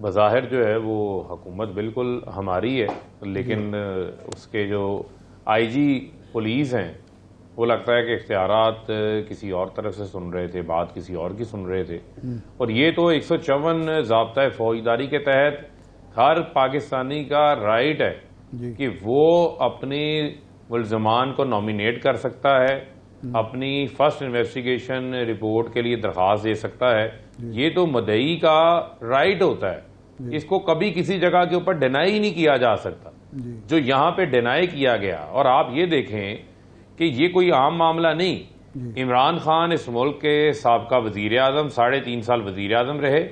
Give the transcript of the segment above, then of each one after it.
بظاہر جو ہے وہ حکومت بالکل ہماری ہے، لیکن اس کے جو آئی جی پولیس ہیں وہ لگتا ہے کہ اختیارات کسی اور طرف سے سن رہے تھے، بات کسی اور کی سن رہے تھے. اور یہ تو 154 ضابطۂ فوجداری کے تحت ہر پاکستانی کا رائٹ ہے کہ وہ اپنی ملزمان کو نامینیٹ کر سکتا ہے، اپنی فرسٹ انویسٹیگیشن رپورٹ کے لیے درخواست دے سکتا ہے. یہ تو مدعی کا رائٹ ہوتا ہے، اس کو کبھی کسی جگہ کے اوپر ڈینائی نہیں کیا جا سکتا. جو یہاں پہ ڈینائی کیا گیا، اور آپ یہ دیکھیں کہ یہ کوئی عام معاملہ نہیں. عمران خان اس ملک کے سابقہ وزیر اعظم، 3.5 سال وزیر اعظم رہے،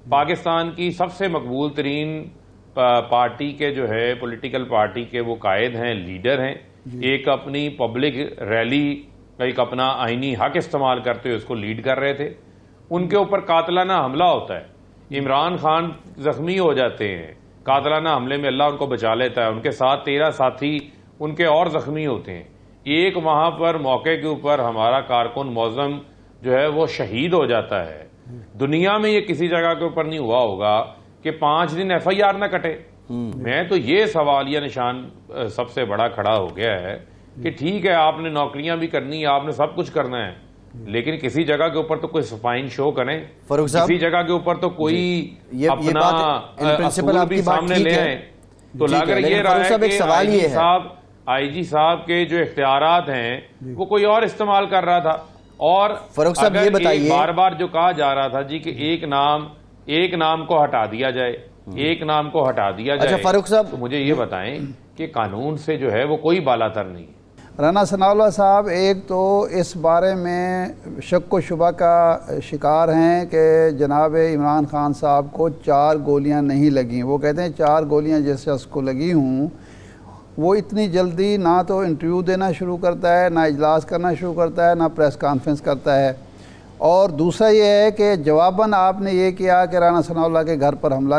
پاکستان کی سب سے مقبول ترین پارٹی کے جو ہے پولیٹیکل پارٹی کے وہ قائد ہیں، لیڈر ہیں. ایک اپنی پبلک ریلی، ایک اپنا آئینی حق استعمال کرتے ہوئے اس کو لیڈ کر رہے تھے. ان کے اوپر قاتلانہ حملہ ہوتا ہے، عمران خان زخمی ہو جاتے ہیں، قاتلانہ حملے میں اللہ ان کو بچا لیتا ہے، ان کے ساتھ 13 ساتھی ان کے اور زخمی ہوتے ہیں. ایک وہاں پر موقع کے اوپر ہمارا کارکن معظم جو ہے وہ شہید ہو جاتا ہے. دنیا میں یہ کسی جگہ کے اوپر نہیں ہوا ہوگا کہ 5 دن ایف آئی آر نہ کٹے. میں تو یہ سوالیہ نشان سب سے بڑا کھڑا ہو گیا ہے کہ ٹھیک ہے آپ نے نوکریاں بھی کرنی ہے، آپ نے سب کچھ کرنا ہے، لیکن کسی جگہ کے اوپر تو کوئی سفائن شو کریں، کسی جگہ کے اوپر تو کوئی اپنا اصول بھی سامنے لے آئیں. تو لگ یہ رہا ہے کہ آئی جی صاحب کے جو اختیارات ہیں وہ کوئی اور استعمال کر رہا تھا. اور اگر بار بار جو کہا جا رہا تھا جی کہ ایک نام کو ہٹا دیا جائے، ایک نام کو ہٹا دیا جائے، فاروق صاحب تو مجھے یہ بتائیں کہ قانون سے جو ہے وہ کوئی بالا تر نہیں ہے. رانا ثناء اللہ صاحب ایک تو اس بارے میں شک و شبہ کا شکار ہیں کہ جناب عمران خان صاحب کو 4 گولیاں نہیں لگیں. وہ کہتے ہیں 4 گولیاں جس شخص کو لگی ہوں وہ اتنی جلدی نہ تو انٹرویو دینا شروع کرتا ہے، نہ اجلاس کرنا شروع کرتا ہے، نہ پریس کانفرنس کرتا ہے. اور دوسرا یہ ہے کہ جواباً آپ نے یہ کیا کہ رانا ثناء اللہ کے گھر پر حملہ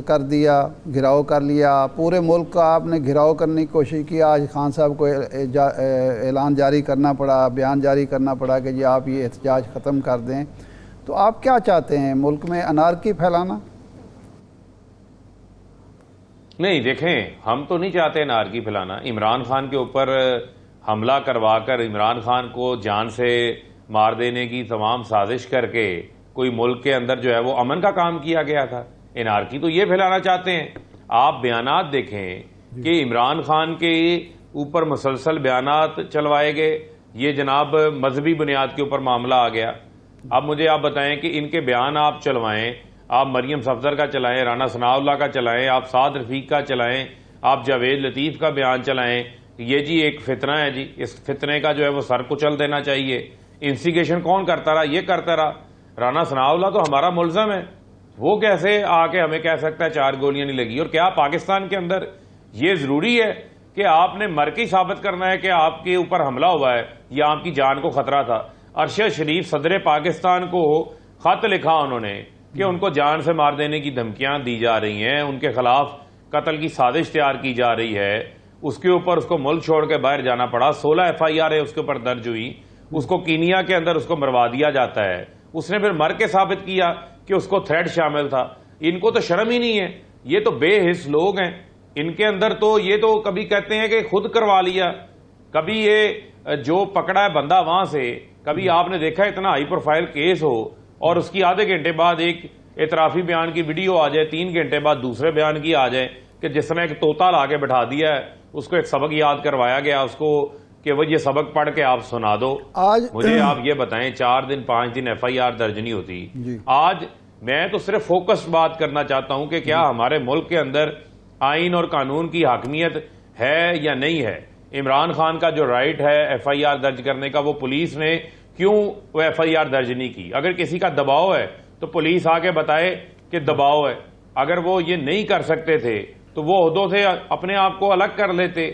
کر دیا، گھراؤ کر لیا، پورے ملک کا آپ نے گھراؤ کرنے کی کوشش کی. آج خان صاحب کو اعلان جاری کرنا پڑا، بیان جاری کرنا پڑا کہ جی آپ یہ احتجاج ختم کر دیں. تو آپ کیا چاہتے ہیں، ملک میں انارکی پھیلانا؟ نہیں، دیکھیں ہم تو نہیں چاہتے انارکی پھیلانا. عمران خان کے اوپر حملہ کروا کر عمران خان کو جان سے مار دینے کی تمام سازش کر کے کوئی ملک کے اندر جو ہے وہ امن کا کام کیا گیا تھا. انارکی تو یہ پھیلانا چاہتے ہیں. آپ بیانات دیکھیں کہ عمران خان کے اوپر مسلسل بیانات چلوائے گئے. یہ جناب مذہبی بنیاد کے اوپر معاملہ آ گیا. اب مجھے آپ بتائیں کہ ان کے بیان آپ چلوائیں، آپ مریم صفدر کا چلائیں، رانا ثناء اللہ کا چلائیں، آپ سعد رفیق کا چلائیں، آپ جاوید لطیف کا بیان چلائیں، یہ جی ایک فتنہ ہے، جی اس فتنے کا جو ہے وہ سر کچل دینا چاہیے. انسٹیگیشن کون کرتا رہا؟ یہ کرتا رہا. رانا ثناء اللہ تو ہمارا ملزم ہے، وہ کیسے آ کے ہمیں کہہ سکتا ہے 4 گولیاں نہیں لگی؟ اور کیا پاکستان کے اندر یہ ضروری ہے کہ آپ نے مر کے ثابت کرنا ہے کہ آپ کے اوپر حملہ ہوا ہے یا آپ کی جان کو خطرہ تھا؟ ارشد شریف صدر پاکستان کو خط لکھا انہوں نے کہ ان کو جان سے مار دینے کی دھمکیاں دی جا رہی ہیں، ان کے خلاف قتل کی سازش تیار کی جا رہی ہے. اس کے اوپر اس کو ملک چھوڑ کے باہر جانا پڑا. 16 ایف آئی آر اس کے اوپر درج ہوئی. اس کو کینیا کے اندر اس کو مروا دیا جاتا ہے. اس نے پھر مر کے ثابت کیا کہ اس کو تھریٹ شامل تھا. ان کو تو شرم ہی نہیں ہے. یہ تو بے حس لوگ ہیں. ان کے اندر تو یہ تو کبھی کہتے ہیں کہ خود کروا لیا، کبھی یہ جو پکڑا ہے بندہ وہاں سے، کبھی آپ نے دیکھا اتنا ہائی پروفائل کیس ہو اور اس کی آدھے گھنٹے بعد ایک اعترافی بیان کی ویڈیو آ جائے، 3 گھنٹے بعد دوسرے بیان کی آ جائے کہ جس میں ایک طوطا لا کے بٹھا دیا ہے، اس کو ایک سبق یاد کروایا گیا اس کو کہ وہ یہ سبق پڑھ کے آپ سنا دو. مجھے آپ یہ بتائیں 4 دن 5 دن ایف آئی آر درج نہیں ہوتی. آج میں تو صرف فوکس بات کرنا چاہتا ہوں کہ کیا ہمارے ملک کے اندر آئین اور قانون کی حاکمیت ہے یا نہیں ہے. عمران خان کا جو رائٹ ہے ایف آئی آر درج کرنے کا، وہ پولیس نے کیوں وہ ایف آئی آر درج نہیں کی؟ اگر کسی کا دباؤ ہے تو پولیس آ کے بتائے کہ دباؤ ہے. اگر وہ یہ نہیں کر سکتے تھے تو وہ عہدوں سے اپنے آپ کو الگ کر لیتے.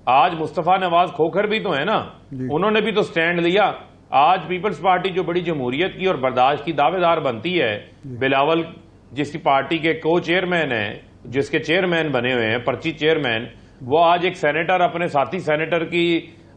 آج مصطفیٰ نواز کھوکھر بھی تو ہے نا، انہوں نے بھی تو سٹینڈ لیا. آج پیپلز پارٹی جو بڑی جمہوریت کی اور برداشت کی دعوے دار بنتی ہے، بلاول جس کی پارٹی کے کو چیئرمین ہیں، جس کے چیئرمین بنے ہوئے ہیں، پرچی چیئرمین، وہ آج ایک سینیٹر اپنے ساتھی سینیٹر کی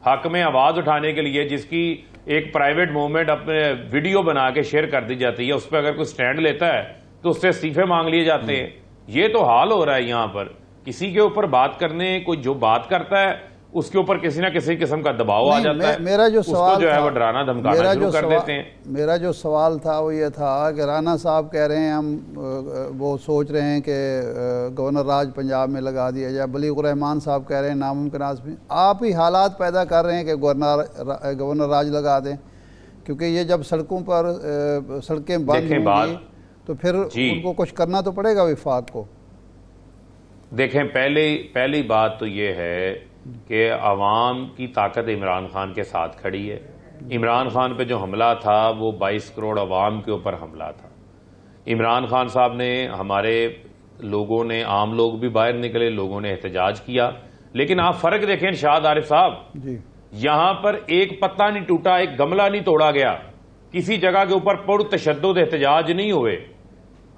حق میں آواز اٹھانے کے لیے، جس کی ایک پرائیویٹ موومنٹ اپنے ویڈیو بنا کے شیئر کر دی جاتی ہے، اس پہ اگر کوئی سٹینڈ لیتا ہے تو اس سے استعفے مانگ لیے جاتے ہیں. یہ تو حال ہو رہا ہے یہاں پر. کسی کے اوپر بات کرنے کوئی جو بات کرتا ہے اس کے اوپر کسی نہ کسی قسم کا دباؤ آ جاتا ہے. میرا جو اس کو سوال جو ہے تھا وہ ڈرانا دھمکانا شروع کر دیتے ہیں. میرا جو سوال تھا وہ یہ تھا کہ رانا صاحب کہہ رہے ہیں ہم وہ سوچ رہے ہیں کہ گورنر راج پنجاب میں لگا دیا جائے. بلیغ الرحمان صاحب کہہ رہے ہیں ناممکنات بھی. آپ ہی حالات پیدا کر رہے ہیں کہ گورنر راج لگا دیں, کیونکہ یہ جب سڑکوں پر سڑکیں بند ہوں گی تو پھر ان کو کچھ کرنا تو پڑے گا وفاق کو. دیکھیں پہلی بات تو یہ ہے کہ عوام کی طاقت عمران خان کے ساتھ کھڑی ہے. عمران خان پہ جو حملہ تھا وہ 22 کروڑ عوام کے اوپر حملہ تھا. عمران خان صاحب نے, ہمارے لوگوں نے, عام لوگ بھی باہر نکلے, لوگوں نے احتجاج کیا. لیکن آپ فرق دیکھیں ارشاد عارف صاحب, یہاں پر ایک پتا نہیں ٹوٹا, ایک گملہ نہیں توڑا گیا, کسی جگہ کے اوپر پرتشدد احتجاج نہیں ہوئے.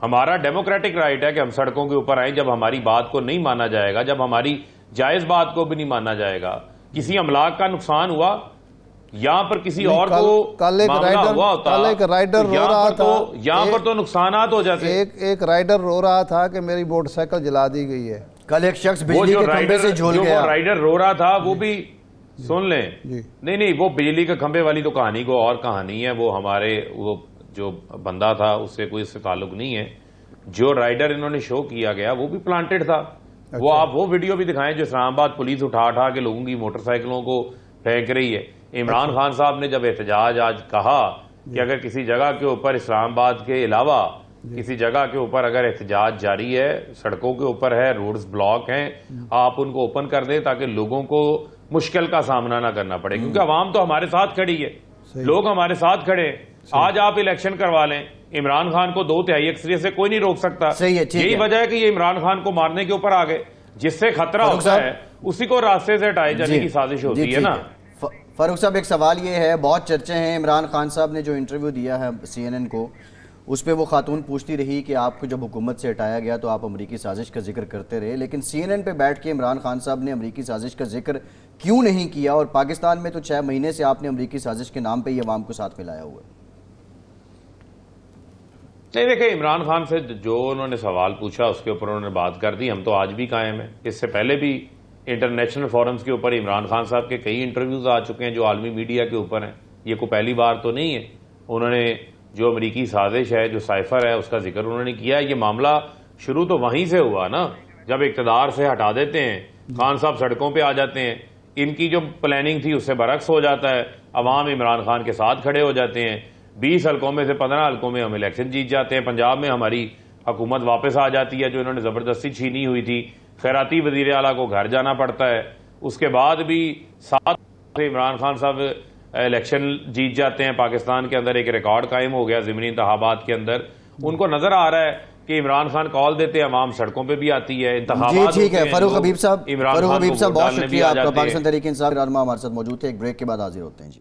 ہمارا ڈیموکریٹک رائٹ ہے کہ ہم سڑکوں کے اوپر آئیں جب ہماری بات کو نہیں مانا جائے گا, جب ہماری جائز بات کو بھی نہیں مانا جائے گا. کسی املاک کا نقصان ہوا, یہاں پر کسی اور کو معاملہ ہوا ہوتا, یہاں پر تو نقصانات ہو جاتے. ایک رائڈر رو رہا تھا کہ میری موٹر سائیکل جلا دی گئی ہے. کل ایک شخص بجلی کے کھمبے سے جھول گیا. جو رائڈر رو رہا تھا وہ بھی سن لیں. نہیں, وہ بجلی کے کھمبے والی تو کہانی کو اور کہانی ہے. وہ ہمارے وہ جو بندہ تھا اس سے کوئی اس سے تعلق نہیں ہے. جو رائڈر انہوں نے شو کیا گیا وہ بھی پلانٹڈ تھا. وہ آپ وہ ویڈیو بھی دکھائیں جو اسلام آباد پولیس اٹھا کے لوگوں کی موٹر سائیکلوں کو پھینک رہی ہے. عمران خان صاحب نے جب احتجاج آج کہا کہ اگر کسی جگہ کے اوپر اسلام آباد کے علاوہ کسی جگہ کے اوپر اگر احتجاج جاری ہے, سڑکوں کے اوپر ہے, روڈز بلاک ہیں, آپ ان کو اوپن کر دیں تاکہ لوگوں کو مشکل کا سامنا نہ کرنا پڑے, کیونکہ عوام تو ہمارے ساتھ کھڑی ہے, لوگ ہمارے ساتھ کھڑے ہیں. آج آپ الیکشن کروا لیں, عمران خان کو 2/3 اکثریت سے کوئی نہیں روک سکتا. یہی وجہ ہے کہ یہ عمران خان کو مارنے کے اوپر آ گئے. جس سے خطرہ ہوتا ہے اسی کو راستے سے ہٹائے جانے کی سازش ہوتی ہے نا. فاروق صاحب, ایک سوال یہ ہے, بہت چرچے ہیں, عمران خان صاحب نے جو انٹرویو دیا ہے CNN کو, اس پہ وہ خاتون پوچھتی رہی کہ آپ کو جب حکومت سے ہٹایا گیا تو آپ امریکی سازش کا ذکر کرتے رہے, لیکن CNN پہ بیٹھ کے عمران خان صاحب نے امریکی سازش کا ذکر کیوں نہیں کیا, اور پاکستان میں تو 6 مہینے سے آپ نے امریکی سازش کے نام پہ یہ عوام کو ساتھ ملایا ہوا ہے. نہیں دیکھیں, عمران خان سے جو انہوں نے سوال پوچھا اس کے اوپر انہوں نے بات کر دی. ہم تو آج بھی قائم ہیں. اس سے پہلے بھی انٹرنیشنل فورمز کے اوپر عمران خان صاحب کے کئی انٹرویوز آ چکے ہیں جو عالمی میڈیا کے اوپر ہیں. یہ کوئی پہلی بار تو نہیں ہے. انہوں نے جو امریکی سازش ہے, جو سائفر ہے, اس کا ذکر انہوں نے کیا ہے. یہ معاملہ شروع تو وہیں سے ہوا نا, جب اقتدار سے ہٹا دیتے ہیں, خان صاحب سڑکوں پہ آ جاتے ہیں, ان کی جو پلاننگ تھی اس سے برعکس ہو جاتا ہے, عوام عمران خان کے ساتھ کھڑے ہو جاتے ہیں. 20 حلقوں میں سے 15 حلقوں میں ہم الیکشن جیت جاتے ہیں. پنجاب میں ہماری حکومت واپس آ جاتی ہے جو انہوں نے زبردستی چھینی ہوئی تھی. خیراتی وزیر اعلیٰ کو گھر جانا پڑتا ہے. اس کے بعد بھی 7 عمران خان صاحب الیکشن جیت جاتے ہیں. پاکستان کے اندر ایک ریکارڈ قائم ہو گیا ضمنی انتخابات کے اندر. ان کو نظر آ رہا ہے کہ عمران خان کال دیتے ہیں, عوام سڑکوں پہ بھی آتی ہے, انتخابات. جی ٹھیک ہے فاروق حبیب صاحب, بہت شکریہ آپ کا. پاکستان تحریک انصاف رہنما ہمارے ساتھ موجود تھے. ایک بریک کے بعد حاضر ہوتے ہیں. جی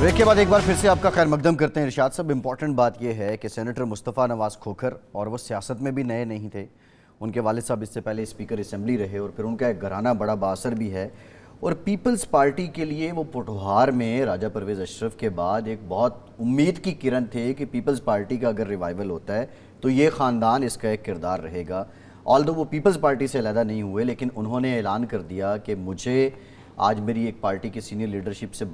بریک کے بعد ایک بار پھر سے آپ کا خیر مقدم کرتے ہیں. ارشاد صاحب, امپورٹنٹ بات یہ ہے کہ سینیٹر مصطفیٰ نواز کھوکھر, اور وہ سیاست میں بھی نئے نہیں تھے, ان کے والد صاحب اس سے پہلے اسپیکر اسمبلی رہے, اور پھر ان کا ایک گھرانہ بڑا بااثر بھی ہے, اور پیپلز پارٹی کے لیے وہ پوٹھوہار میں راجہ پرویز اشرف کے بعد ایک بہت امید کی کرن تھے کہ پیپلز پارٹی کا اگر ریوائیول ہوتا ہے تو یہ خاندان اس کا ایک کردار رہے گا. آلدو وہ پیپلز پارٹی سے علیحدہ نہیں ہوئے, لیکن انہوں نے اعلان کر دیا کہ مجھے آج میری ایک پارٹی کی سینئر لیڈرشپ سے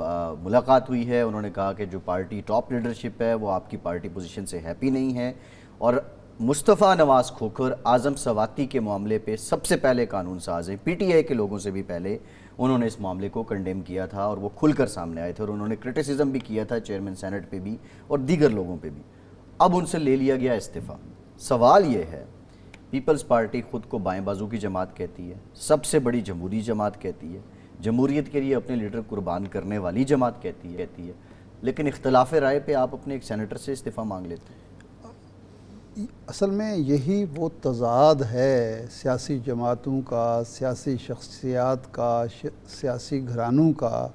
ملاقات ہوئی ہے. انہوں نے کہا کہ جو پارٹی ٹاپ لیڈرشپ ہے وہ آپ کی پارٹی پوزیشن سے ہیپی نہیں ہے, اور مصطفیٰ نواز کھوکھر اعظم سواتی کے معاملے پہ سب سے پہلے قانون ساز ہیں. PTI کے لوگوں سے بھی پہلے انہوں نے اس معاملے کو کنڈیم کیا تھا, اور وہ کھل کر سامنے آئے تھے, اور انہوں نے کرٹیسزم بھی کیا تھا چیئرمین سینٹ پہ بھی اور دیگر لوگوں پہ بھی. اب ان سے لے لیا گیا استعفیٰ. سوال یہ ہے, پیپلز پارٹی خود کو بائیں بازو کی جماعت کہتی ہے, سب سے بڑی جمہوری جماعت کہتی ہے, جمہوریت کے لیے اپنے لیڈر قربان کرنے والی جماعت کہتی ہے, لیکن اختلاف رائے پہ آپ اپنے ایک سینیٹر سے استعفیٰ مانگ لیتے ہیں. اصل میں یہی وہ تضاد ہے سیاسی جماعتوں کا, سیاسی شخصیات کا, سیاسی گھرانوں کا,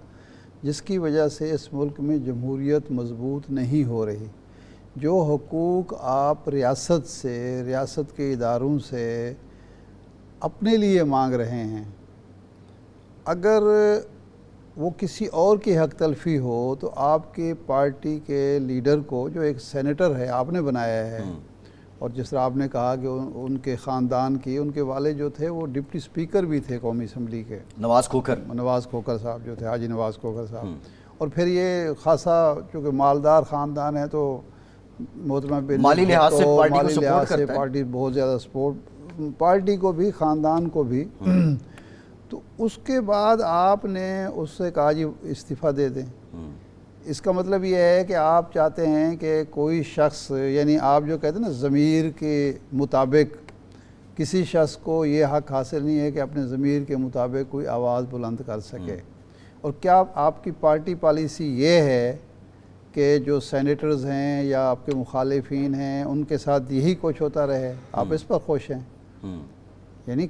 جس کی وجہ سے اس ملک میں جمہوریت مضبوط نہیں ہو رہی. جو حقوق آپ ریاست سے، ریاست کے اداروں سے اپنے لیے مانگ رہے ہیں، اگر وہ کسی اور کی حق تلفی ہو تو آپ کی پارٹی کے لیڈر کو، جو ایک سینیٹر ہے، آپ نے بنایا ہے، اور جس طرح آپ نے کہا کہ ان کے خاندان کی، ان کے والد جو تھے وہ ڈپٹی سپیکر بھی تھے قومی اسمبلی کے، نواز کھوکھر صاحب جو تھے، حاجی نواز کھوکھر صاحب. اور پھر یہ خاصا چونکہ مالدار خاندان ہے تو محترمہ بن مالی لحاظ سے پارٹی کو سپورٹ کرتا ہے، پارٹی بہت زیادہ سپورٹ، پارٹی کو بھی، خاندان کو بھی. تو اس کے بعد آپ نے اس سے کہا جی استعفیٰ دے دیں. اس کا مطلب یہ ہے کہ آپ چاہتے ہیں کہ کوئی شخص، یعنی آپ جو کہتے ہیں نا ضمیر کے مطابق، کسی شخص کو یہ حق حاصل نہیں ہے کہ اپنے ضمیر کے مطابق کوئی آواز بلند کر سکے. اور کیا آپ کی پارٹی پالیسی یہ ہے کہ جو سینیٹرز ہیں یا آپ کے مخالفین ہیں ان کے ساتھ یہی کچھ ہوتا رہے؟ آپ اس پر خوش ہیں؟ یعنی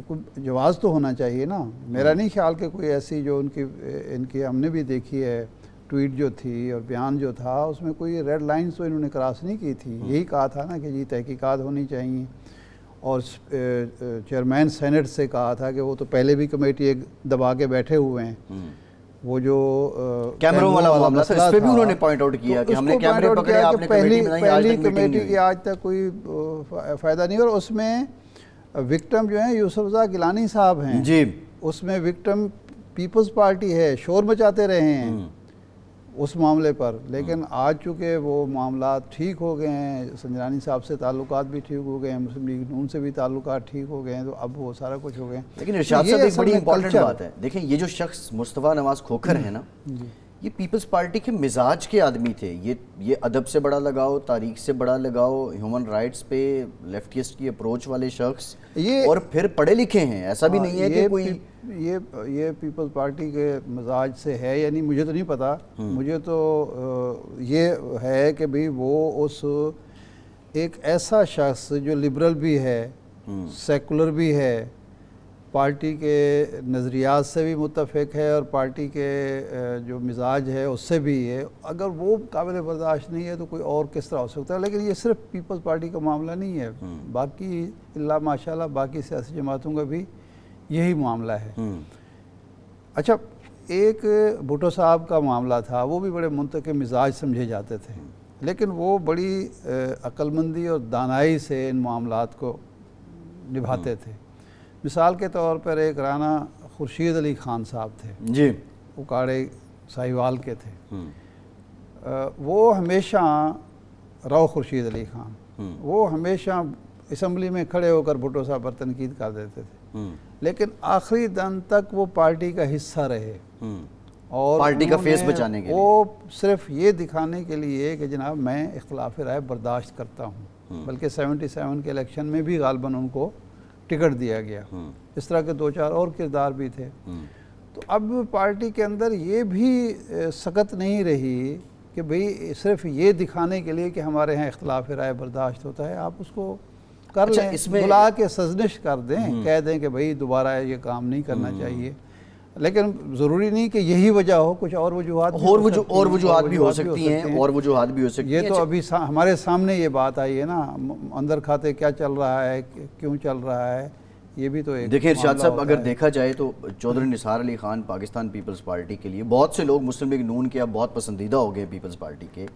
کوئی جواز تو ہونا چاہیے نا. میرا نہیں خیال کہ کوئی ایسی جو ان کی ہم نے بھی دیکھی ہے ٹویٹ جو تھی اور بیان جو تھا، اس میں کوئی ریڈ لائنز تو انہوں نے کراس نہیں کی تھی. یہی کہا تھا نا کہ جی تحقیقات ہونی چاہیے، اور چیئرمین سینٹ سے کہا تھا کہ وہ تو پہلے بھی کمیٹی ایک دبا کے بیٹھے ہوئے ہیں. وہ جو کیمروں والا معاملہ تھا، اس پہ بھی انہوں نے پوائنٹ آؤٹ کیا کہ ہم نے کیمرے پکڑے، آپ نے کمیٹی بنائی، پہلی کمیٹی کی آج تک کوئی فائدہ نہیں. اور اس میں وکٹم جو ہیں یوسف رضا گیلانی صاحب ہیں جی، اس میں وکٹم پیپلز پارٹی ہے، شور مچاتے رہے ہیں اس معاملے پر. لیکن آج چونکہ وہ معاملات ٹھیک ہو گئے ہیں، سنجرانی صاحب سے تعلقات بھی ٹھیک ہو گئے ہیں، مسلم لیگ نون سے بھی تعلقات ٹھیک ہو گئے ہیں، تو اب وہ سارا کچھ ہو گئے ہیں. لیکن ارشاد صاحب ایک بڑی امپورٹنٹ بات ہے، دیکھیں یہ جو شخص مصطفیٰ نواز کھوکھر ہے نا، یہ پیپلز پارٹی کے مزاج کے آدمی تھے. یہ ادب سے بڑا لگاؤ، تاریخ سے بڑا لگاؤ، ہیومن رائٹس پہ لیفٹسٹ کی اپروچ والے شخص، اور پھر پڑھے لکھے ہیں. ایسا بھی نہیں ہے کہ کوئی یہ پیپلز پارٹی کے مزاج سے ہے یا نہیں مجھے تو نہیں پتا. مجھے تو یہ ہے کہ بھئی وہ اس ایک ایسا شخص جو لبرل بھی ہے، سیکولر بھی ہے، پارٹی کے نظریات سے بھی متفق ہے، اور پارٹی کے جو مزاج ہے اس سے بھی ہے. اگر وہ قابل برداشت نہیں ہے تو کوئی اور کس طرح ہو سکتا ہے؟ لیکن یہ صرف پیپلز پارٹی کا معاملہ نہیں ہے، باقی اللہ ماشاءاللہ باقی سیاسی جماعتوں کا بھی یہی معاملہ ہے. اچھا، ایک بھٹو صاحب کا معاملہ تھا، وہ بھی بڑے منتقم مزاج سمجھے جاتے تھے، لیکن وہ بڑی عقل مندی اور دانائی سے ان معاملات کو نبھاتے تھے. مثال کے طور پر ایک رانا خورشید علی خان صاحب تھے، جی، اکاڑے ساہیوال کے تھے. وہ ہمیشہ رو خورشید علی خان، وہ ہمیشہ اسمبلی میں کھڑے ہو کر بھٹو صاحب پر تنقید کر دیتے تھے، لیکن آخری دن تک وہ پارٹی کا حصہ رہے، اور پارٹی کا فیس بچانے کے لیے، وہ صرف یہ دکھانے کے لیے کہ جناب میں اختلاف رائے برداشت کرتا ہوں. بلکہ 77 کے الیکشن میں بھی غالباً ان کو ٹکٹ دیا گیا. اس طرح کے 2-4 اور کردار بھی تھے. تو اب پارٹی کے اندر یہ بھی سکت نہیں رہی کہ بھئی صرف یہ دکھانے کے لیے کہ ہمارے ہاں اختلاف رائے برداشت ہوتا ہے، آپ اس کو کر لیں، بلا کے سزنش کر دیں، کہہ دیں کہ بھئی دوبارہ یہ کام نہیں کرنا چاہیے. لیکن ضروری نہیں کہ یہی وجہ ہو، کچھ اور وجوہات اور وجوہات بھی ہو سکتی ہیں، اور وجوہات بھی ہو سکتی ہیں. یہ تو ابھی ہمارے سامنے یہ بات آئی ہے نا، اندر کھاتے کیا چل رہا ہے، کیوں چل رہا ہے، یہ بھی تو ایک دیکھیں ارشاد صاحب، اگر دیکھا جائے تو چودھری نثار علی خان پاکستان پیپلز پارٹی کے لیے، بہت سے لوگ مسلم لیگ نون کے اب بہت پسندیدہ ہو گئے پیپلز پارٹی کے،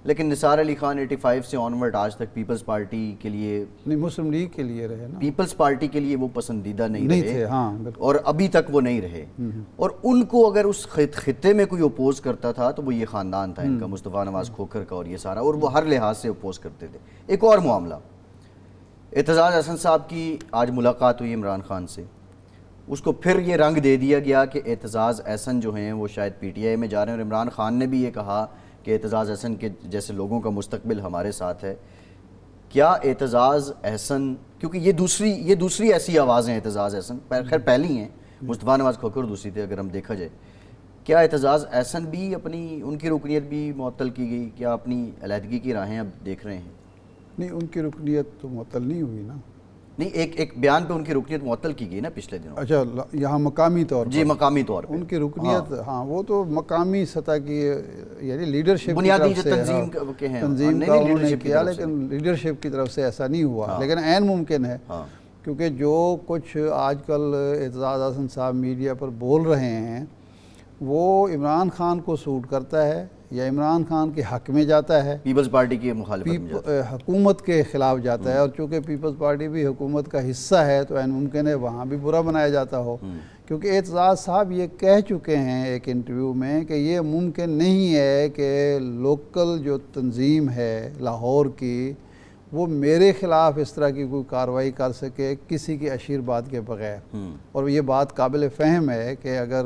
لیکن نثار علی خان 85 سے آنورڈ آج تک پیپلز پارٹی کے لیے، نہیں مسلم لیگ کے لیے رہے نا، پیپلز پارٹی کے لیے وہ پسندیدہ نہیں رہے، ہاں، اور ابھی تک وہ نہیں رہے. اور ان کو اگر اس خطے میں کوئی اپوز کرتا تھا تو وہ یہ خاندان تھا ان کا، مصطفیٰ نواز کھوکھر کا، اور یہ سارا، اور وہ ہر لحاظ سے اپوز کرتے تھے. ایک اور معاملہ، اعتزاز احسن صاحب کی آج ملاقات ہوئی عمران خان سے، اس کو پھر یہ رنگ دے دیا گیا کہ اعتزاز احسن جو ہیں وہ شاید پی ٹی آئی میں جا رہے ہیں، اور عمران خان نے بھی یہ کہا کہ اعتزاز احسن کے جیسے لوگوں کا مستقبل ہمارے ساتھ ہے. کیا اعتزاز احسن، کیونکہ یہ دوسری ایسی آوازیں ہیں، اعتزاز احسن خیر پہلی ہیں، مصطفیٰ نواز کھوکھر دوسری تھے اگر ہم دیکھا جائے، کیا اعتزاز احسن بھی ان کی رکنیت بھی معطل کی گئی؟ کیا اپنی علیحدگی کی راہیں اب دیکھ رہے ہیں؟ نہیں، ان کی رکنیت تو معطل نہیں ہوئی نا. نہیں ایک بیان پہ ان کی رکنیت معطل کی گئی نا پچھلے دنوں. اچھا یہاں مقامی طور پر جی مقامی طور پہ ان کی رکنیت ہاں وہ تو مقامی سطح کی یعنی لیڈرشپ بنیادی جو تنظیم کے ہیں تنظیم کا انہوں نے کیا لیکن لیڈرشپ کی طرف سے ایسا نہیں ہوا. لیکن عین ممکن ہے کیونکہ جو کچھ آج کل اعتزاز احسن صاحب میڈیا پر بول رہے ہیں وہ عمران خان کو سوٹ کرتا ہے یا عمران خان کے حق میں جاتا ہے, پیپلز پارٹی کی مخالفت حکومت کے خلاف جاتا ہے. اور چونکہ پیپلز پارٹی بھی حکومت کا حصہ ہے تو عین ممکن ہے وہاں بھی برا بنایا جاتا ہو. کیونکہ اعتزاز صاحب یہ کہہ چکے ہیں ایک انٹرویو میں کہ یہ ممکن نہیں ہے کہ لوکل جو تنظیم ہے لاہور کی وہ میرے خلاف اس طرح کی کوئی کارروائی کر سکے کسی کی اشیرباد کے بغیر. اور یہ بات قابل فہم ہے کہ اگر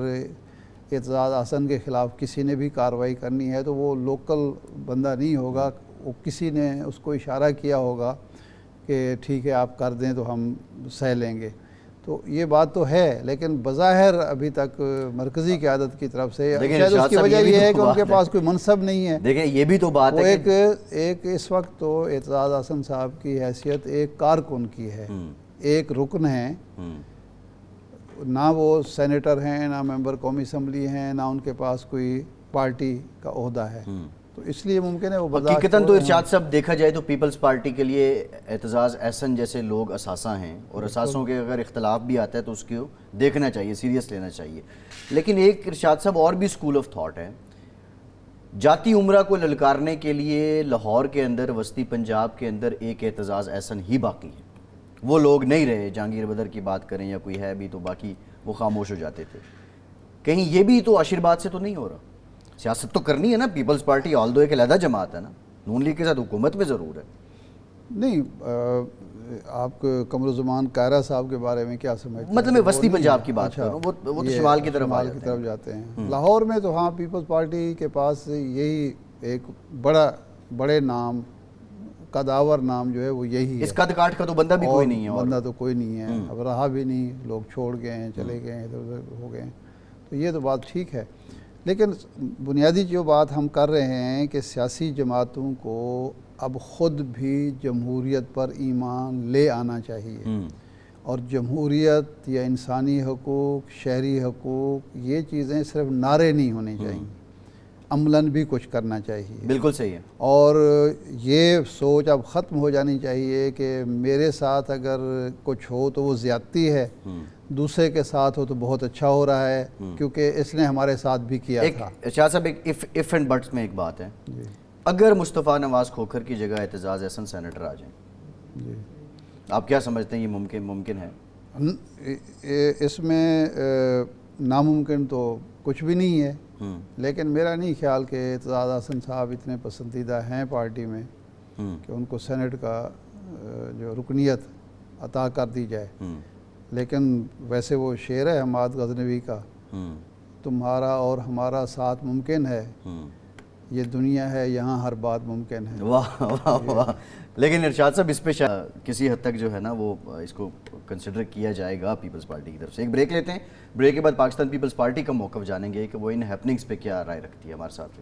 اعتزاز احسن کے خلاف کسی نے بھی کارروائی کرنی ہے تو وہ لوکل بندہ نہیں ہوگا, وہ کسی نے اس کو اشارہ کیا ہوگا کہ ٹھیک ہے آپ کر دیں تو ہم سہ لیں گے. تو یہ بات تو ہے لیکن بظاہر ابھی تک مرکزی قیادت کی طرف سے شاید اس کی وجہ یہ ہے کہ ان کے پاس کوئی منصب نہیں ہے. دیکھیں یہ بھی تو بات ہے ایک اس وقت تو اعتزاز احسن صاحب کی حیثیت ایک کارکن کی ہے, ایک رکن ہے, نہ وہ سینیٹر ہیں نہ ممبر قومی اسمبلی ہیں نہ ان کے پاس کوئی پارٹی کا عہدہ ہے. تو اس لیے ممکن ہے وہ حقیقتاً تو ارشاد صاحب دیکھا جائے تو پیپلز پارٹی کے لیے اعتزاز احسن جیسے لوگ اثاثہ ہیں اور اثاثوں کے اگر اختلاف بھی آتا ہے تو اس کو دیکھنا چاہیے, سیریس لینا چاہیے. لیکن ایک ارشاد صاحب اور بھی اسکول آف تھاٹ ہے, جاتی عمرہ کو للکارنے کے لیے لاہور کے اندر وسطی پنجاب کے اندر ایک اعتزاز احسن ہی باقی ہے. وہ لوگ نہیں رہے, جہانگیر بدر کی بات کریں یا کوئی ہے بھی تو باقی وہ خاموش ہو جاتے تھے. کہیں یہ بھی تو آشیرواد سے تو نہیں ہو رہا؟ سیاست تو کرنی ہے نا, پیپلز پارٹی آل دو ایک علیحدہ جماعت ہے نا, نون لیگ کے ساتھ حکومت میں ضرور ہے. نہیں آپ قمر الزمان کائرہ صاحب کے بارے میں کیا سمجھتے ہیں؟ مطلب میں وسطی پنجاب کی بات کر رہا ہوں, وہ تو شمال کی طرف جاتے ہیں. لاہور میں تو ہاں پیپلز پارٹی کے پاس یہی ایک بڑے نام قداور نام جو ہے وہ یہی ہے. اس قد کاٹ کا تو بندہ بھی کوئی نہیں ہے, بندہ تو کوئی نہیں ہے, اب رہا بھی نہیں, لوگ چھوڑ گئے ہیں, چلے گئے ہیں, ادھر ادھر ہو گئے ہیں. تو یہ تو بات ٹھیک ہے لیکن بنیادی جو بات ہم کر رہے ہیں کہ سیاسی جماعتوں کو اب خود بھی جمہوریت پر ایمان لے آنا چاہیے. اور جمہوریت یا انسانی حقوق, شہری حقوق, یہ چیزیں صرف نعرے نہیں ہونے چاہیے, عملاً بھی کچھ کرنا چاہیے. بالکل صحیح ہے. اور یہ سوچ اب ختم ہو جانی چاہیے کہ میرے ساتھ اگر کچھ ہو تو وہ زیادتی ہے, دوسرے کے ساتھ ہو تو بہت اچھا ہو رہا ہے کیونکہ اس نے ہمارے ساتھ بھی کیا تھا. شاہ صاحب ایک اف اینڈ بٹس میں ایک بات ہے, اگر مصطفیٰ نواز کھوکھر کی جگہ اعتزاز احسن سینیٹر آ جائیں, آپ کیا سمجھتے ہیں یہ ممکن ہے؟ اس میں ناممکن تو کچھ بھی نہیں ہے, لیکن میرا نہیں خیال کہ اعتزاز احسن صاحب اتنے پسندیدہ ہیں پارٹی میں کہ ان کو سینٹ کا جو رکنیت عطا کر دی جائے. لیکن ویسے وہ شعر ہے حماد غزنوی کا, تمہارا اور ہمارا ساتھ ممکن ہے, یہ دنیا ہے یہاں ہر بات ممکن ہے. واہ واہ واہ. لیکن ارشاد صاحب اس پہ کسی حد تک جو ہے نا وہ اس کو کنسیڈر کیا جائے گا پیپلز پارٹی کی طرف سے. ایک بریک لیتے ہیں, بریک کے بعد پاکستان پیپلز پارٹی کا موقف جانیں گے کہ وہ ان ہیپننگز پہ کیا رائے رکھتی ہے. ہمارے ساتھ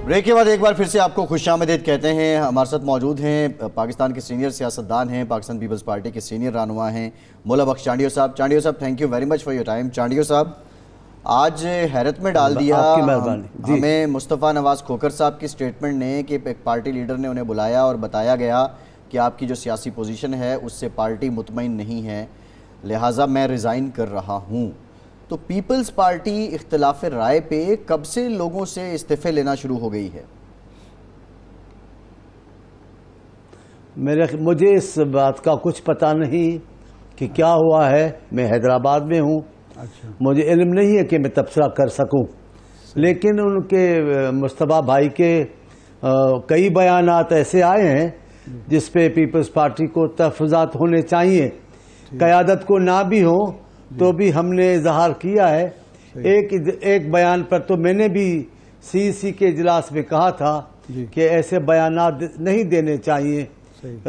بریک کے بعد ایک بار پھر سے آپ کو خوش آمدید کہتے ہیں. ہمارے ساتھ موجود ہیں پاکستان کے سینئر سیاستدان ہیں, پاکستان پیپلز پارٹی کے سینئر رہنما ہیں مولا بخش چانڈیو صاحب. چانڈیو صاحب thank you very much for your time. Chandio صاحب آج حیرت میں ڈال دیا ہمیں مصطفیٰ نواز کھوکھر صاحب کی سٹیٹمنٹ نے کہ ایک پارٹی لیڈر نے انہیں بلایا اور بتایا گیا کہ آپ کی جو سیاسی پوزیشن ہے اس سے پارٹی مطمئن نہیں ہے, لہٰذا میں ریزائن کر رہا ہوں. تو پیپلز پارٹی اختلاف رائے پہ کب سے لوگوں سے استعفے لینا شروع ہو گئی ہے؟ مجھے اس بات کا کچھ پتہ نہیں کہ کیا ہوا ہے. میں حیدرآباد میں ہوں, مجھے علم نہیں ہے کہ میں تبصرہ کر سکوں, لیکن ان کے مصطفیٰ بھائی کے کئی بیانات ایسے آئے ہیں جس پہ پیپلز پارٹی کو تحفظات ہونے چاہیے. قیادت کو نہ بھی ہو تو بھی ہم نے اظہار کیا ہے. ایک بیان پر تو میں نے بھی سی کے اجلاس میں کہا تھا کہ ایسے بیانات نہیں دینے چاہیے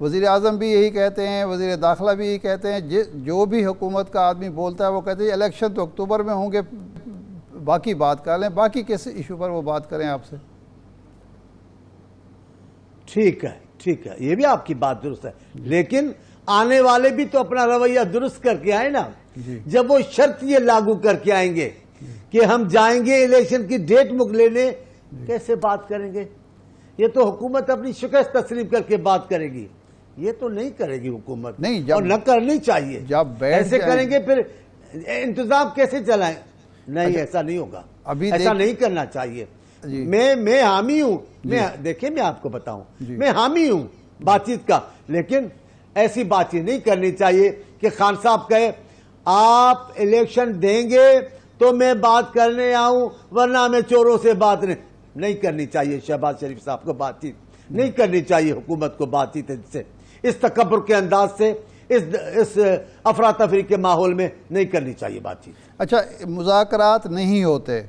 وزیر اعظم بھی یہی کہتے ہیں, وزیر داخلہ بھی یہی کہتے ہیں, جو بھی حکومت کا آدمی بولتا ہے وہ کہتے ہیں الیکشن تو اکتوبر میں ہوں گے, باقی بات کر لیں. باقی کس ایشو پر وہ بات کریں آپ سے؟ ٹھیک ہے, ٹھیک ہے, یہ بھی آپ کی بات درست ہے, لیکن آنے والے بھی تو اپنا رویہ درست کر کے آئے نا. جب وہ شرط یہ لاگو کر کے آئیں گے کہ ہم جائیں گے الیکشن کی ڈیٹ مک لینے, کیسے بات کریں گے؟ یہ تو حکومت اپنی شکست تسلیم کر کے بات کرے گی, یہ تو نہیں کرے گی حکومت, نہیں, اور نہ کرنی چاہیے. ایسے کریں گے پھر انتظام کیسے چلائیں؟ نہیں, ایسا نہیں ہوگا, ایسا نہیں کرنا چاہیے. میں حامی ہوں, دیکھیں میں آپ کو بتاؤں, میں حامی ہوں بات چیت کا, لیکن ایسی بات چیت نہیں کرنی چاہیے کہ خان صاحب کہے آپ الیکشن دیں گے تو میں بات کرنے آؤں, ورنہ میں چوروں سے بات نہیں کرنی چاہیے. شہباز شریف صاحب کو بات چیت نہیں کرنی چاہیے, حکومت کو بات چیت سے اس تکبر کے انداز سے, اس افراتفری کے ماحول میں نہیں کرنی چاہیے بات چیت. اچھا, مذاکرات نہیں ہوتے,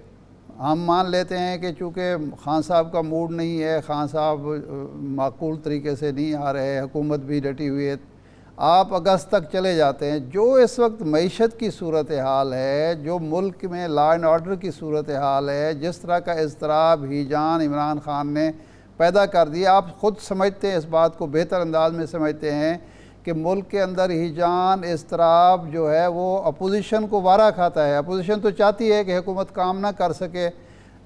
ہم مان لیتے ہیں کہ چونکہ خان صاحب کا موڈ نہیں ہے, خان صاحب معقول طریقے سے نہیں آ رہے, حکومت بھی ڈٹی ہوئی ہے, آپ اگست تک چلے جاتے ہیں. جو اس وقت معیشت کی صورتحال ہے, جو ملک میں لا اینڈ آرڈر کی صورتحال ہے, جس طرح کا اضطراب ہیجان عمران خان نے پیدا کر دیا, آپ خود سمجھتے ہیں, اس بات کو بہتر انداز میں سمجھتے ہیں کہ ملک کے اندر ہیجان اضطراب جو ہے وہ اپوزیشن کو وارا کھاتا ہے. اپوزیشن تو چاہتی ہے کہ حکومت کام نہ کر سکے,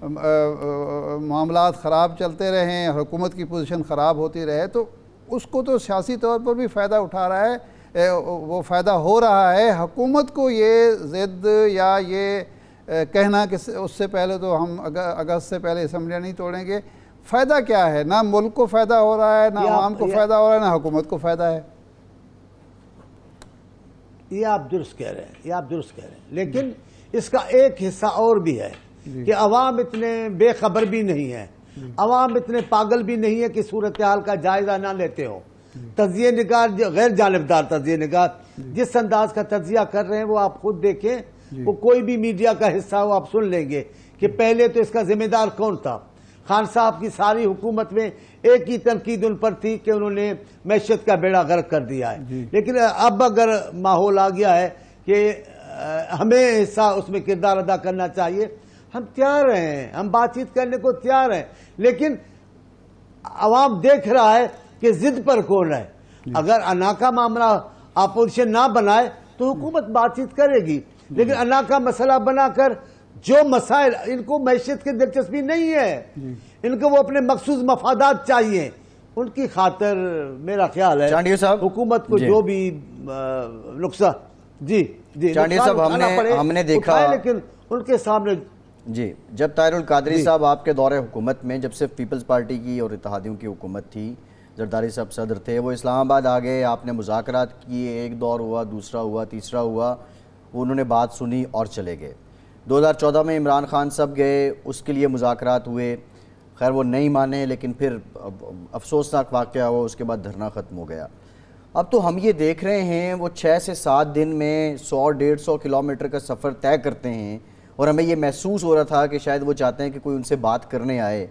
معاملات خراب چلتے رہیں, حکومت کی پوزیشن خراب ہوتی رہے, تو اس کو تو سیاسی طور پر بھی فائدہ اٹھا رہا ہے, وہ فائدہ ہو رہا ہے. حکومت کو یہ ضد یا یہ کہنا کہ اس سے پہلے تو ہم اگست سے پہلے اسمبلیاں نہیں توڑیں گے, فائدہ کیا ہے؟ نہ ملک کو فائدہ ہو رہا ہے, نہ عوام کو فائدہ ہو رہا ہے, نہ حکومت کو فائدہ ہے. یہ آپ درست کہہ رہے ہیں, یہ آپ درست کہہ رہے ہیں, لیکن اس کا ایک حصہ اور بھی ہے کہ عوام اتنے بے خبر بھی نہیں ہے, عوام اتنے پاگل بھی نہیں ہے کہ صورتحال کا جائزہ نہ لیتے ہو. تجزیہ نگار, غیر جانبدار تجزیہ نگار جس انداز کا تجزیہ کر رہے ہیں وہ آپ خود دیکھیں, وہ کوئی بھی میڈیا کا حصہ ہو آپ سن لیں گے کہ پہلے تو اس کا ذمہ دار کون تھا. خان صاحب کی ساری حکومت میں ایک ہی تنقید ان پر تھی کہ انہوں نے معیشت کا بیڑا غرق کر دیا ہے, لیکن اب اگر ماحول آ گیا ہے کہ ہمیں حصہ اس میں کردار ادا کرنا چاہیے, ہم تیار ہیں, ہم بات چیت کرنے کو تیار ہیں, لیکن عوام دیکھ رہا ہے کہ ضد پر کون ہے. اگر انا کا معاملہ اپوزیشن نہ بنائے تو حکومت بات چیت کرے گی, لیکن انا کا مسئلہ بنا کر جو مسائل, ان کو معیشت کی دلچسپی نہیں ہے, ان کو وہ اپنے مخصوص مفادات چاہیے, ان کی خاطر میرا خیال ہے حکومت کو جو بھی نقصہ چانڈی صاحب ہم نے دیکھا, لیکن ان کے سامنے جب طاہر القادری صاحب آپ کے دور حکومت میں, جب صرف پیپلز پارٹی کی اور اتحادیوں کی حکومت تھی, زرداری صاحب صدر تھے, وہ اسلام آباد آ گئے, آپ نے مذاکرات کیے, ایک دور ہوا, دوسرا ہوا, تیسرا ہوا, انہوں نے بات سنی اور چلے گئے. 2014 میں عمران خان صاحب گئے, اس کے لیے مذاکرات ہوئے, خیر وہ نہیں مانے, لیکن پھر افسوسناک واقعہ ہوا, اس کے بعد دھرنا ختم ہو گیا. اب تو ہم یہ دیکھ رہے ہیں وہ 6 سے 7 دن میں 100-150 کلومیٹر کا سفر طے کرتے ہیں, اور ہمیں یہ محسوس ہو رہا تھا کہ شاید وہ چاہتے ہیں کہ کوئی ان سے بات کرنے آئے.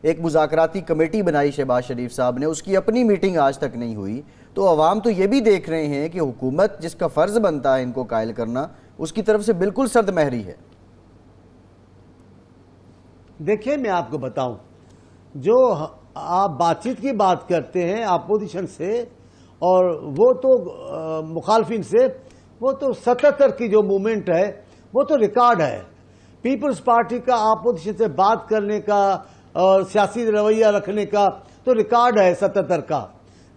ایک مذاکراتی کمیٹی بنائی شہباز شریف صاحب نے, اس کی اپنی میٹنگ آج تک نہیں ہوئی. تو عوام تو یہ بھی دیکھ رہے ہیں کہ حکومت جس کا فرض بنتا ہے ان کو قائل کرنا, اس کی طرف سے بالکل سرد مہری ہے. دیکھیں میں آپ کو بتاؤں, جو آپ بات چیت کی بات کرتے ہیں اپوزیشن سے اور وہ تو مخالفین سے, وہ تو 77 کی جو موومنٹ ہے وہ تو ریکارڈ ہے. پیپلز پارٹی کا اپوزیشن سے بات کرنے کا اور سیاسی رویہ رکھنے کا تو ریکارڈ ہے 77 کا.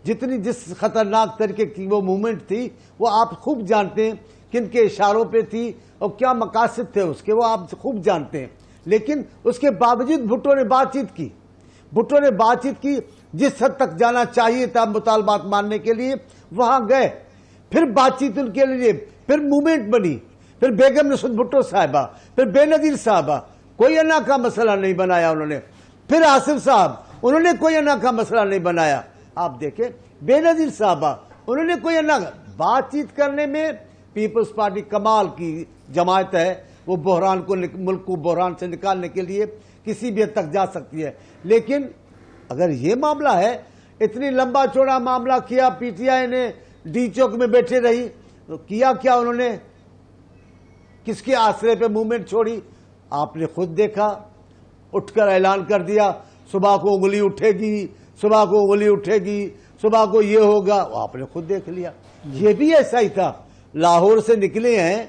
جس خطرناک طریقے کی وہ موومنٹ تھی وہ آپ خوب جانتے ہیں, کن کے اشاروں پہ تھی اور کیا مقاصد تھے اس کے, وہ آپ خوب جانتے ہیں. لیکن اس کے باوجود بھٹو نے بات چیت کی, جس حد تک جانا چاہیے تھا مطالبات ماننے کے لیے وہاں گئے, پھر بات چیت ان کے لیے, پھر موومنٹ بنی, پھر بیگم نسرت بھٹو صاحبہ, پھر بے نظیر صاحبہ, کوئی انا کا مسئلہ نہیں بنایا انہوں نے, پھر آصف صاحب, انہوں نے کوئی انا کا مسئلہ نہیں بنایا. آپ دیکھیں بے نظیر صاحبہ, انہوں نے کوئی انا, بات چیت کرنے میں پیپلز پارٹی کمال کی جماعت ہے, وہ بحران کو, ملک کو بحران سے نکالنے کے لیے کسی بھی حد تک جا سکتی ہے. لیکن اگر یہ معاملہ ہے اتنی لمبا چوڑا معاملہ کیا، پی ٹی آئی نے ڈی چوک میں بیٹھے رہی، تو کیا کیا انہوں نے، کس کے آسرے پہ موومنٹ چھوڑی؟ آپ نے خود دیکھا، اٹھ کر اعلان کر دیا صبح کو انگلی اٹھے گی، صبح کو انگلی اٹھے گی، صبح کو یہ ہوگا، آپ نے خود دیکھ لیا۔ یہ بھی ایسا ہی تھا، لاہور سے نکلے ہیں،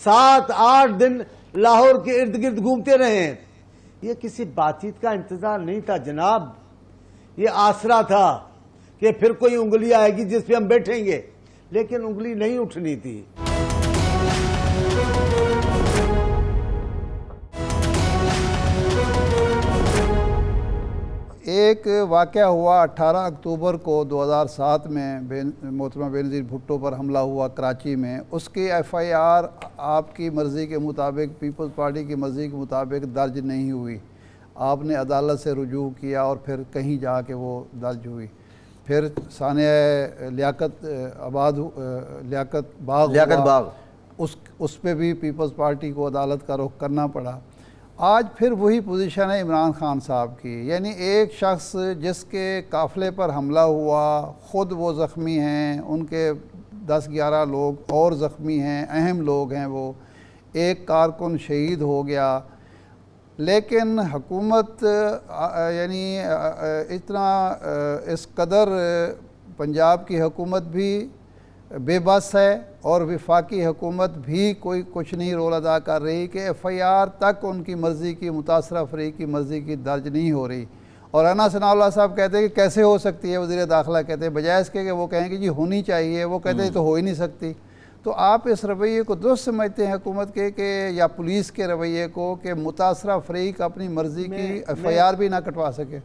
7-8 دن لاہور کے ارد گرد گھومتے رہے ہیں۔ یہ کسی بات چیت کا انتظار نہیں تھا جناب، یہ آسرا تھا کہ پھر کوئی انگلی آئے گی جس پہ ہم بیٹھیں گے، لیکن انگلی نہیں اٹھنی تھی۔ ایک واقعہ ہوا 18 اکتوبر کو 2007 میں محترمہ بینظیر بھٹو پر حملہ ہوا کراچی میں، اس کی ایف آئی آر آپ کی مرضی کے مطابق، پیپلز پارٹی کی مرضی کے مطابق درج نہیں ہوئی، آپ نے عدالت سے رجوع کیا اور پھر کہیں جا کے وہ درج ہوئی، پھر ثانیہ لیاقت باغ اس پہ بھی پیپلز پارٹی کو عدالت کا رخ کرنا پڑا۔ آج پھر وہی پوزیشن ہے عمران خان صاحب کی، یعنی ایک شخص جس کے قافلے پر حملہ ہوا، خود وہ زخمی ہیں، ان کے 10-11 لوگ اور زخمی ہیں، اہم لوگ ہیں، وہ ایک کارکن شہید ہو گیا، لیکن حکومت یعنی اتنا اس قدر پنجاب کی حکومت بھی بے بس ہے اور وفاقی حکومت بھی کوئی کچھ نہیں رول ادا کر رہی کہ ایف آئی آر تک ان کی مرضی کی، متاثرہ فریق کی مرضی کی درج نہیں ہو رہی۔ اور رانا ثناء اللہ صاحب کہتے ہیں کہ کیسے ہو سکتی ہے، وزیر داخلہ کہتے ہیں بجائے اس کے کہ وہ کہیں کہ جی ہونی چاہیے، وہ کہتے ہیں تو ہو ہی نہیں سکتی۔ تو آپ اس رویے کو درست سمجھتے ہیں حکومت کے کہ یا پولیس کے رویے کو کہ متاثرہ فریق اپنی مرضی کی ایف آئی آر بھی نہ کٹوا سکے؟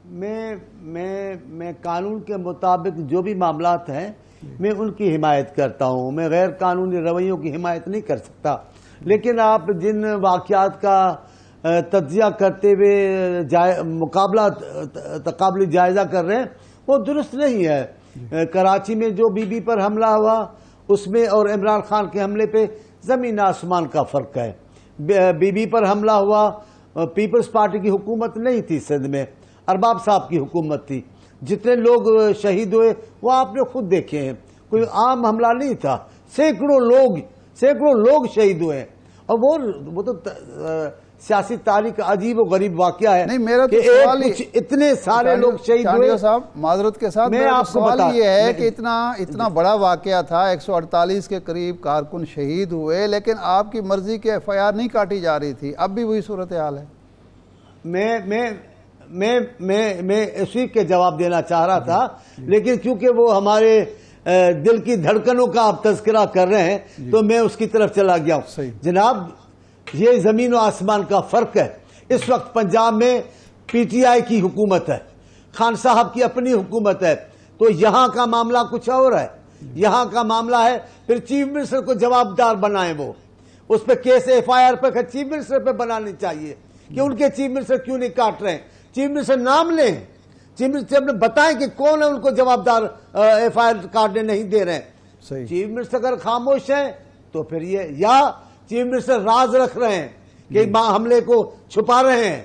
میں قانون کے مطابق جو بھی معاملات ہیں میں ان کی حمایت کرتا ہوں، میں غیر قانونی رویوں کی حمایت نہیں کر سکتا، لیکن آپ جن واقعات کا تجزیہ کرتے ہوئے تقابلی جائزہ کر رہے ہیں وہ درست نہیں ہے۔ کراچی میں جو بی بی پر حملہ ہوا اس میں اور عمران خان کے حملے پہ زمین آسمان کا فرق ہے۔ بی بی پر حملہ ہوا، پیپلز پارٹی کی حکومت نہیں تھی سندھ میں، ارباب صاحب کی حکومت تھی، جتنے لوگ شہید ہوئے وہ آپ نے خود دیکھے ہیں، کوئی عام حملہ نہیں تھا، سینکڑوں لوگ شہید ہوئے، اور وہ تو سیاسی تاریخ عجیب و غریب واقعہ ہے۔ نہیں، میرا تو سوال اتنے سارے لوگ شہید ہوئے۔ چانڈیو صاحب معذرت کے ساتھ میرا سوال یہ ہے کہ اتنا بڑا واقعہ تھا، 148 کے قریب کارکن شہید ہوئے، لیکن آپ کی مرضی کے ایف آئی آر نہیں کاٹی جا رہی تھی، اب بھی وہی صورتحال ہے۔ میں اسی کے جواب دینا چاہ رہا تھا، لیکن کیونکہ وہ ہمارے دل کی دھڑکنوں کا آپ تذکرہ کر رہے ہیں تو میں اس کی طرف چلا گیا ہوں۔ جناب یہ زمین و آسمان کا فرق ہے۔ اس وقت پنجاب میں پی ٹی آئی کی حکومت ہے، خان صاحب کی اپنی حکومت ہے، تو یہاں کا معاملہ کچھ اور ہے، یہاں کا معاملہ ہے پھر چیف منسٹر کو جوابدار بنائیں، وہ اس پہ کیس ایف آئی آر پہ چیف منسٹر پہ بنانی چاہیے کہ ان کے چیف منسٹر کیوں نہیں کاٹ رہے ہیں، چیف منسٹر نام لیں، چیف منسٹر بتائیں کہ کون ہے ان کو جوابدار ایف آئی آر کاٹنے نہیں دے رہے ہیں۔ چیف منسٹر اگر خاموش ہیں تو پھر یہ، یا چیف منسٹر راز رکھ رہے ہیں کہ حملے کو چھپا رہے ہیں،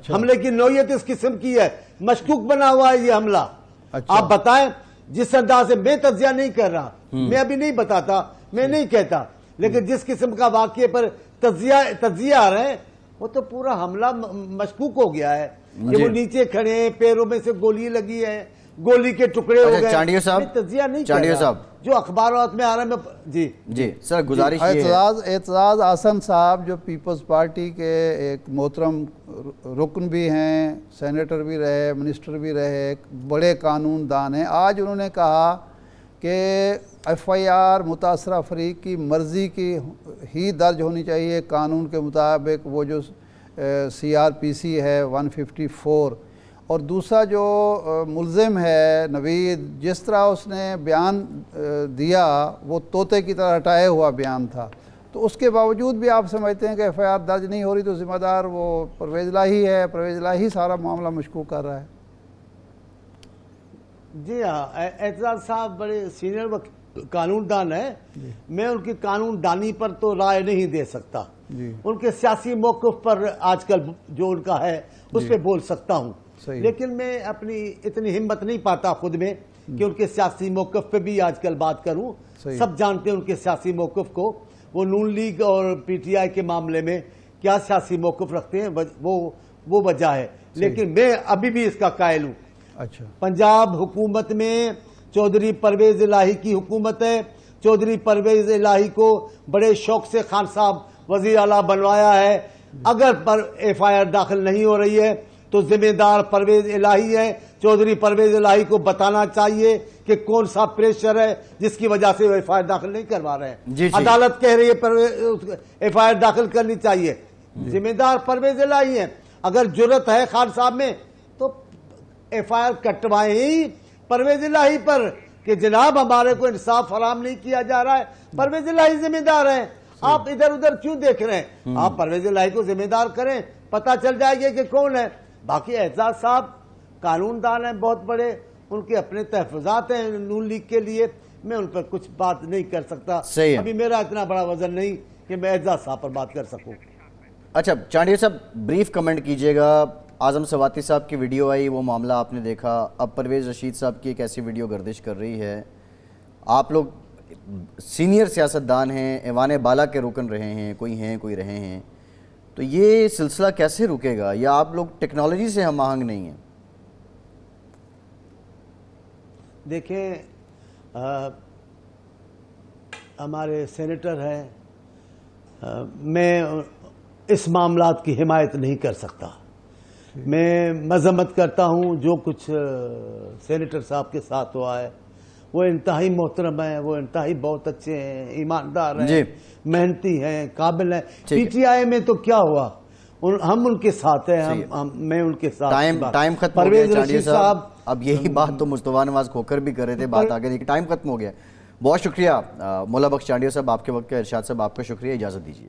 حملے کی نوعیت اس قسم کی ہے، مشکوک بنا ہوا ہے یہ حملہ۔ آپ بتائیں، جس انداز سے میں تجزیہ نہیں کر رہا، میں ابھی نہیں بتاتا، میں نہیں کہتا، لیکن جس قسم کا واقعے پر تجزیہ آ رہے ہیں وہ تو پورا حملہ مشکوک ہو گیا ہے کہ وہ نیچے کھڑے ہیں، پیروں میں سے گولی لگی ہے، گولی کے ٹکڑے ہو گئے۔ چانڈیو صاحب، تجزیہ نہیں کر رہا، جو اخبارات میں آ رہا ہے۔ جی سر، گزارش اعتزاز احسن صاحب جو پیپلز پارٹی کے ایک محترم رکن بھی ہیں، سینیٹر بھی رہے، منسٹر بھی رہے، بڑے قانون دان ہیں، آج انہوں نے کہا کہ ایف آئی آر متاثرہ فریق کی مرضی کی ہی درج ہونی چاہیے قانون کے مطابق، وہ جو سی آر پی سی ہے 154، اور دوسرا جو ملزم ہے نوید، جس طرح اس نے بیان دیا وہ طوطے کی طرح ہٹائے ہوا بیان تھا، تو اس کے باوجود بھی آپ سمجھتے ہیں کہ ایف آئی آر درج نہیں ہو رہی، تو ذمہ دار وہ پرویز الہی ہے، پرویز الہی سارا معاملہ مشکوک کر رہا ہے۔ جی ہاں، اعتزاز صاحب بڑے سینئر قانون دان ہیں، میں ان کی قانون دانی پر تو رائے نہیں دے سکتا، ان کے سیاسی موقف پر آج کل جو ان کا ہے اس پہ بول سکتا ہوں، صحیح۔ لیکن میں اپنی اتنی ہمت نہیں پاتا خود میں کہ ان کے سیاسی موقف پہ بھی آج کل بات کروں. صحیح۔ سب جانتے ہیں ان کے سیاسی موقف کو، وہ نون لیگ اور پی ٹی آئی کے معاملے میں کیا سیاسی موقف رکھتے ہیں، وہ وجہ ہے. لیکن میں ابھی بھی اس کا قائل ہوں. اچھا پنجاب حکومت میں چودھری پرویز الہی کی حکومت ہے. چودھری پرویز الہی کو بڑے شوق سے خان صاحب وزیر اعلیٰ بنوایا ہے. اگر ایف آئی آر داخل نہیں ہو رہی ہے تو ذمہ دار پرویز الہی ہے. چودھری پرویز الہی کو بتانا چاہیے کہ کون سا پریشر ہے جس کی وجہ سے وہ ایف آئی آر داخل نہیں کروا رہے ہیں. جی. عدالت کہہ رہی ہے ایف آئی آر داخل کرنی چاہیے. ذمہ دار پرویز الہی ہے. اگر جرت ہے خان صاحب میں تو ایف آئی آر کٹوائیں ہی پرویز الہی پر کہ جناب ہمارے کو انصاف فراہم نہیں کیا جا رہا ہے. پرویز الہی ذمہ دار ہیں. آپ ادھر ادھر کیوں دیکھ رہے ہیں؟ آپ پرویز الہی کو ذمہ دار کریں، پتہ چل جائے گا کہ کون ہے. باقی اعزاز صاحب قانون دان ہیں بہت بڑے، ان کے اپنے تحفظات ہیں نون لیگ کے لیے. میں ان پر کچھ بات نہیں کر سکتا. صحیح ہے. ابھی میرا اتنا بڑا وزن نہیں کہ میں اعزاز صاحب پر بات کر سکوں. اچھا چانڈیا صاحب بریف کمنٹ کیجئے گا. اعظم سواتی صاحب کی ویڈیو آئی، وہ معاملہ آپ نے دیکھا. اب پرویز رشید صاحب کی ایک ایسی ویڈیو گردش کر رہی ہے. آپ لوگ سینئر سیاستدان ہیں، ایوان بالا کے رکن رہے ہیں، کوئی ہیں کوئی رہے ہیں، تو یہ سلسلہ کیسے رکے گا؟ یا آپ لوگ ٹیکنالوجی سے ہم آہنگ نہیں ہیں؟ دیکھیں ہمارے سینیٹر ہیں، میں اس معاملات کی حمایت نہیں کر سکتا. میں مذمت کرتا ہوں جو کچھ سینیٹر صاحب کے ساتھ ہوا ہے. وہ انتہائی محترم ہیں، وہ انتہائی بہت اچھے ہیں، ایماندار ہیں، محنتی ہیں، قابل ہیں. پی ٹی آئی میں تو کیا ہوا، ہم ان کے ساتھ ہیں، میں ان کے ساتھ. ٹائم ختم ہو گیا چانڈیا صاحب. اب یہی بات تو مصطفیٰ نواز کھوکر بھی کر رہے تھے، بات آگے نہیں، ٹائم ختم ہو گیا. بہت شکریہ مولا بخش چانڈیا صاحب، آپ کے وقت کا. ارشاد صاحب آپ کا شکریہ. اجازت دیجیے.